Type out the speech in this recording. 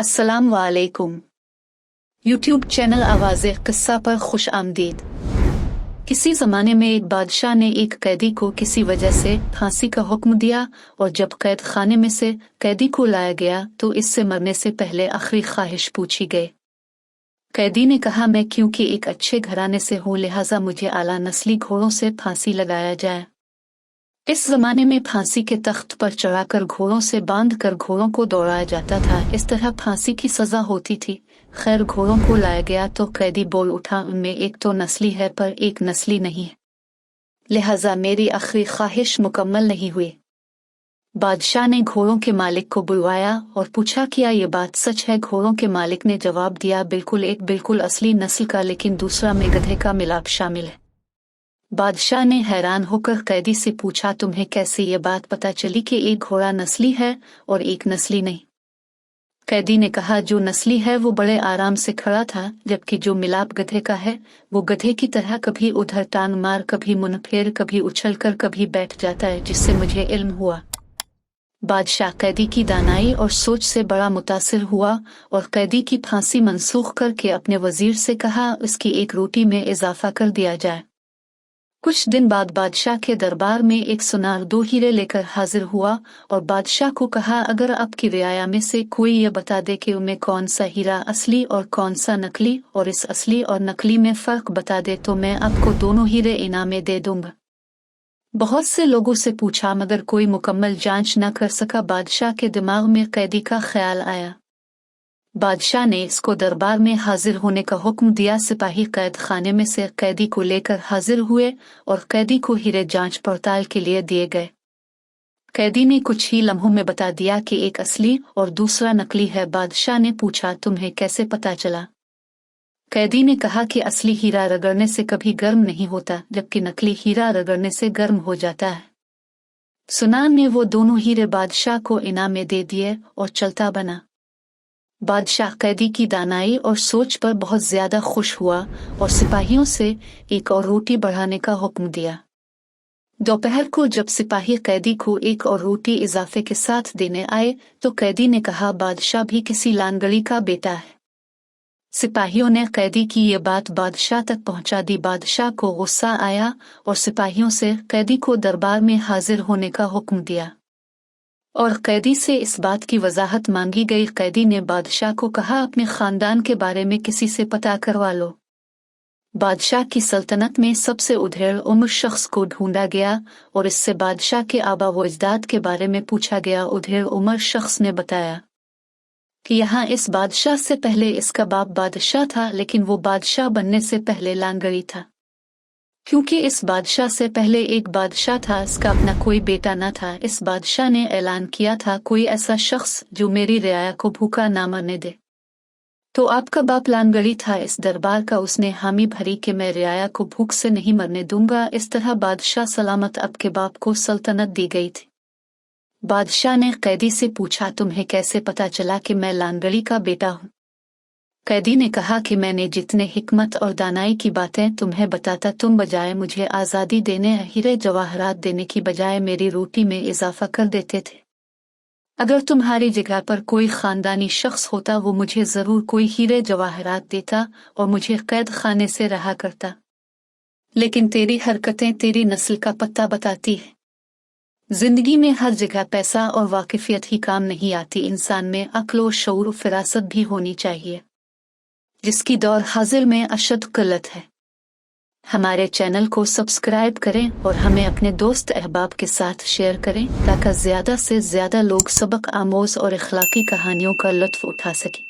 अस्सलाम वालेकुम। YouTube channel आवाज़े क़िस्सा पर खुश आमदीद। किसी ज़माने में एक बादशाह ने एक कैदी को किसी वजह से फांसी का हुक्म दिया और जब कैद खाने में से कैदी को लाया गया तो इससे मरने से पहले आखिरी ख्वाहिश पूछी गई। कैदी ने कहा, मैं क्योंकि एक अच्छे घराने से हूँ लिहाजा मुझे आला नस्ली घोड़ों से फांसी लगाया जाए। इस जमाने में फांसी के तख्त पर चढ़ाकर घोड़ों से बांधकर घोड़ों को दौड़ाया जाता था। इस तरह फांसी की सजा होती थी। खैर, घोड़ों को लाया गया तो कैदी बोल उठा, उनमें एक तो नस्ली है पर एक नस्ली नहीं है, लिहाजा मेरी आखिरी ख्वाहिश मुकम्मल नहीं हुई। बादशाह ने घोड़ों के मालिक को बुलवाया और पूछा, क्या ये बात सच है? घोड़ों के मालिक ने जवाब दिया, बिल्कुल, एक बिल्कुल असली नस्ल का, लेकिन दूसरा में गधे का मिलाप शामिल है। बादशाह ने हैरान होकर कैदी से पूछा, तुम्हें कैसे ये बात पता चली कि एक घोड़ा नस्ली है और एक नस्ली नहीं? कैदी ने कहा, जो नस्ली है वो बड़े आराम से खड़ा था, जबकि जो मिलाप गधे का है वो गधे की तरह कभी उधर टांग मार, कभी मुंह फेर, कभी उछलकर, कभी बैठ जाता है, जिससे मुझे इल्म हुआ। बादशाह कैदी की दानाई और सोच से बड़ा मुतासिर हुआ और कैदी की फांसी मनसूख करके अपने वजीर से कहा, इसकी एक रोटी में इजाफा कर दिया जाए। कुछ दिन बाद बादशाह के दरबार में एक सुनार 2 हीरे लेकर हाजिर हुआ और बादशाह को कहा, अगर आपकी रियाया में से कोई ये बता दे कि उनमें कौन सा हीरा असली और कौन सा नकली, और इस असली और नकली में फर्क बता दे तो मैं आपको दोनों हीरे इनाम में दे दूंगा। बहुत से लोगों से पूछा मगर कोई मुकम्मल जांच न कर सका। बादशाह के दिमाग में कैदी का ख्याल आया। बादशाह ने इसको दरबार में हाजिर होने का हुक्म दिया। सिपाही कैद खाने में से कैदी को लेकर हाजिर हुए और कैदी को हीरे जांच पड़ताल के लिए दिए गए। कैदी ने कुछ ही लम्हों में बता दिया कि एक असली और दूसरा नकली है। बादशाह ने पूछा, तुम्हें कैसे पता चला? कैदी ने कहा कि असली हीरा रगड़ने से कभी गर्म नहीं होता, जबकि नकली हीरा रगड़ने से गर्म हो जाता है। सुनार ने वो दोनों हीरे बादशाह को इनाम में दे दिए और चलता बना। बादशाह कैदी की दानाई और सोच पर बहुत ज्यादा खुश हुआ और सिपाहियों से एक और रोटी बढ़ाने का हुक्म दिया। दोपहर को जब सिपाही कैदी को एक और रोटी इजाफे के साथ देने आए तो कैदी ने कहा, बादशाह भी किसी लानगड़ी का बेटा है। सिपाहियों ने कैदी की ये बात बादशाह तक पहुंचा दी। बादशाह को गुस्सा आया और सिपाहियों से कैदी को दरबार में हाजिर होने का हुक्म दिया और कैदी से इस बात की वजाहत मांगी गई। कैदी ने बादशाह को कहा, अपने खानदान के बारे में किसी से पता करवा लो। बादशाह की सल्तनत में सबसे उधेड़ उम्र शख्स को ढूंढा गया और इससे बादशाह के आबा व अजदाद के बारे में पूछा गया। उधेड़ उम्र शख्स ने बताया कि यहाँ इस बादशाह से पहले इसका बाप बादशाह था, लेकिन वो बादशाह बनने से पहले लांगड़ी था। क्योंकि इस बादशाह से पहले एक बादशाह था, इसका अपना कोई बेटा न था। इस बादशाह ने ऐलान किया था, कोई ऐसा शख्स जो मेरी रियाया को भूखा ना मरने दे। तो आपका बाप लानगड़ी था इस दरबार का, उसने हामी भरी कि मैं रियाया को भूख से नहीं मरने दूंगा। इस तरह बादशाह सलामत आपके बाप को सल्तनत दी गई थी। बादशाह ने कैदी से पूछा, तुम्हें कैसे पता चला कि मैं लानगड़ी का बेटा हूँ? कैदी ने कहा कि मैंने जितने हिकमत और दानाई की बातें तुम्हें बताता, तुम बजाय मुझे आज़ादी देने, हीरे जवाहरात देने की बजाय मेरी रोटी में इजाफा कर देते थे। अगर तुम्हारी जगह पर कोई खानदानी शख्स होता वो मुझे जरूर कोई हीरे जवाहरात देता और मुझे कैद खाने से रहा करता, लेकिन तेरी हरकतें तेरी नस्ल का पत्ता बताती है। जिंदगी में हर जगह पैसा और वाकिफियत ही काम नहीं आती, इंसान में अक्ल और शऊर और फिरासत भी होनी चाहिए, जिसकी दौर हाजिर में अशद किल्लत है। हमारे चैनल को सब्सक्राइब करें और हमें अपने दोस्त अहबाब के साथ शेयर करें ताकि ज़्यादा से ज़्यादा लोग सबक आमोज़ और इखलाकी कहानियों का लुत्फ़ उठा सकें।